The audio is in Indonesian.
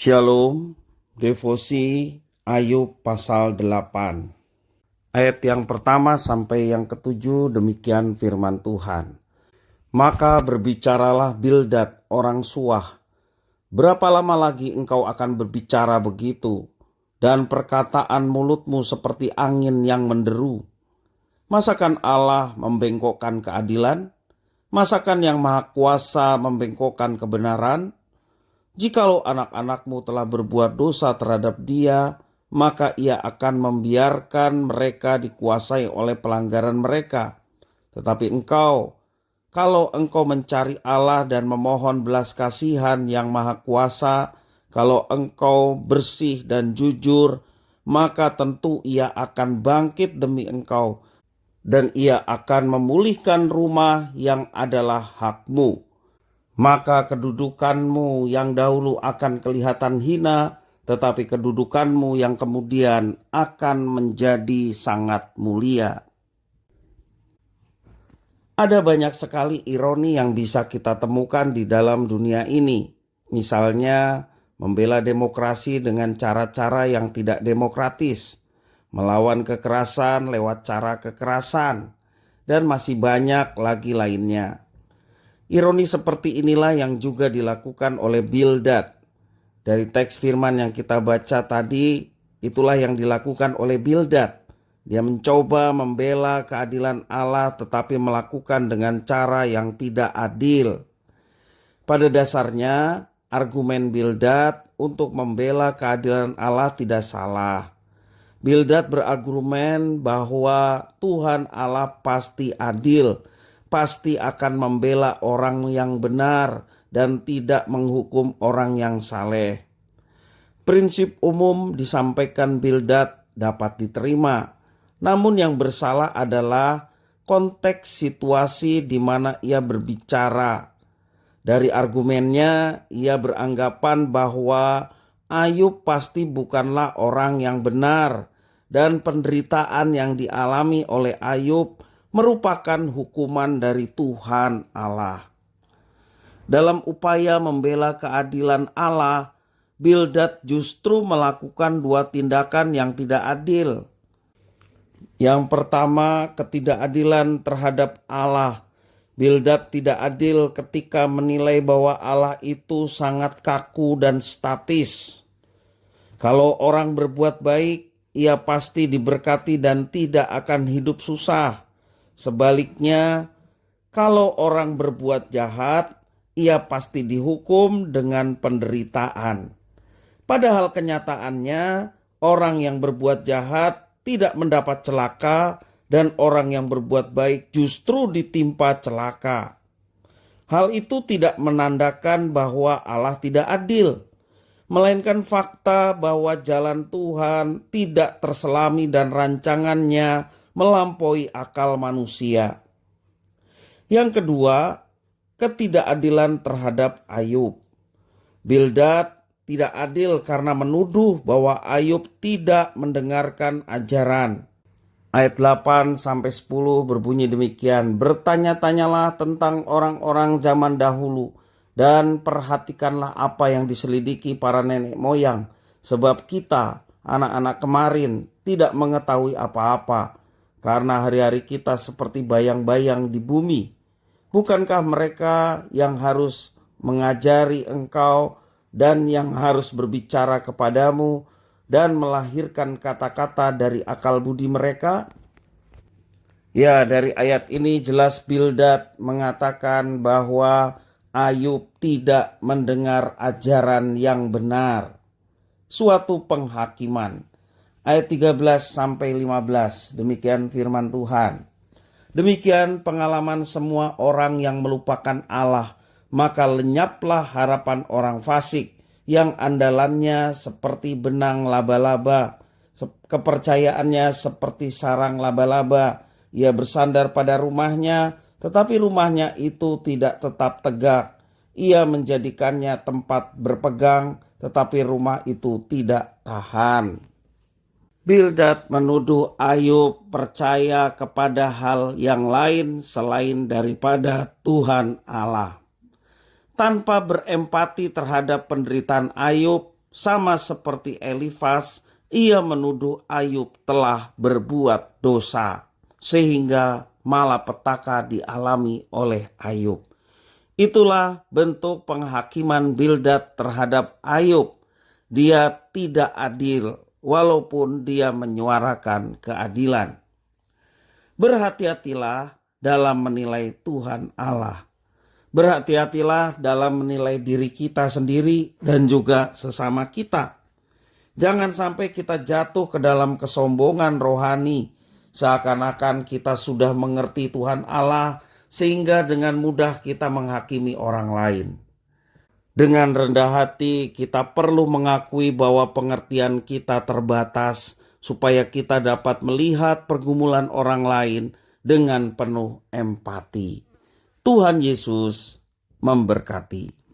Shalom, devosi Ayub pasal 8. Ayat yang pertama sampai yang ketujuh, demikian firman Tuhan. Maka berbicaralah Bildad orang Suah, berapa lama lagi engkau akan berbicara begitu, dan perkataan mulutmu seperti angin yang menderu? Masakan Allah membengkokkan keadilan? Masakan yang Maha Kuasa membengkokkan kebenaran? Jikalau anak-anakmu telah berbuat dosa terhadap Dia, maka Ia akan membiarkan mereka dikuasai oleh pelanggaran mereka. Tetapi engkau, kalau engkau mencari Allah dan memohon belas kasihan yang Maha Kuasa, kalau engkau bersih dan jujur, maka tentu Ia akan bangkit demi engkau, dan Ia akan memulihkan rumah yang adalah hakmu. Maka kedudukanmu yang dahulu akan kelihatan hina, tetapi kedudukanmu yang kemudian akan menjadi sangat mulia. Ada banyak sekali ironi yang bisa kita temukan di dalam dunia ini. Misalnya, membela demokrasi dengan cara-cara yang tidak demokratis, melawan kekerasan lewat cara kekerasan, dan masih banyak lagi lainnya. Ironi seperti inilah yang juga dilakukan oleh Bildad. Dari teks firman yang kita baca tadi, itulah yang dilakukan oleh Bildad. Dia mencoba membela keadilan Allah tetapi melakukan dengan cara yang tidak adil. Pada dasarnya, argumen Bildad untuk membela keadilan Allah tidak salah. Bildad berargumen bahwa Tuhan Allah pasti adil, pasti akan membela orang yang benar dan tidak menghukum orang yang saleh. Prinsip umum disampaikan Bildad dapat diterima, namun yang bersalah adalah konteks situasi di mana ia berbicara. Dari argumennya, ia beranggapan bahwa Ayub pasti bukanlah orang yang benar, dan penderitaan yang dialami oleh Ayub merupakan hukuman dari Tuhan Allah. Dalam upaya membela keadilan Allah, Bildad justru melakukan dua tindakan yang tidak adil. Yang pertama, ketidakadilan terhadap Allah. Bildad tidak adil ketika menilai bahwa Allah itu sangat kaku dan statis. Kalau orang berbuat baik, ia pasti diberkati dan tidak akan hidup susah. Sebaliknya, kalau orang berbuat jahat, ia pasti dihukum dengan penderitaan. Padahal kenyataannya, orang yang berbuat jahat tidak mendapat celaka dan orang yang berbuat baik justru ditimpa celaka. Hal itu tidak menandakan bahwa Allah tidak adil, melainkan fakta bahwa jalan Tuhan tidak terselami dan rancangannya melampaui akal manusia. Yang kedua, ketidakadilan terhadap Ayub. Bildad tidak adil karena menuduh bahwa Ayub tidak mendengarkan ajaran. Ayat 8-10 berbunyi demikian, bertanya-tanyalah tentang orang-orang zaman dahulu dan perhatikanlah apa yang diselidiki para nenek moyang, sebab kita, anak-anak kemarin, tidak mengetahui apa-apa. Karena hari-hari kita seperti bayang-bayang di bumi. Bukankah mereka yang harus mengajari engkau dan yang harus berbicara kepadamu dan melahirkan kata-kata dari akal budi mereka? Ya, dari ayat ini jelas Bildad mengatakan bahwa Ayub tidak mendengar ajaran yang benar. Suatu penghakiman. Ayat 13-15, demikian firman Tuhan. Demikian pengalaman semua orang yang melupakan Allah, maka lenyaplah harapan orang fasik yang andalannya seperti benang laba-laba, kepercayaannya seperti sarang laba-laba. Ia bersandar pada rumahnya, tetapi rumahnya itu tidak tetap tegak. Ia menjadikannya tempat berpegang, tetapi rumah itu tidak tahan. Bildad menuduh Ayub percaya kepada hal yang lain selain daripada Tuhan Allah. Tanpa berempati terhadap penderitaan Ayub, Sama seperti Elifas, ia menuduh Ayub telah berbuat dosa, sehingga malapetaka dialami oleh Ayub. Itulah bentuk penghakiman Bildad terhadap Ayub. Dia tidak adil walaupun dia menyuarakan keadilan. Berhati-hatilah dalam menilai Tuhan Allah. Berhati-hatilah dalam menilai diri kita sendiri dan juga sesama kita. Jangan sampai kita jatuh ke dalam kesombongan rohani, seakan-akan kita sudah mengerti Tuhan Allah, sehingga dengan mudah kita menghakimi orang lain. Dengan rendah hati kita perlu mengakui bahwa pengertian kita terbatas, supaya kita dapat melihat pergumulan orang lain dengan penuh empati. Tuhan Yesus memberkati.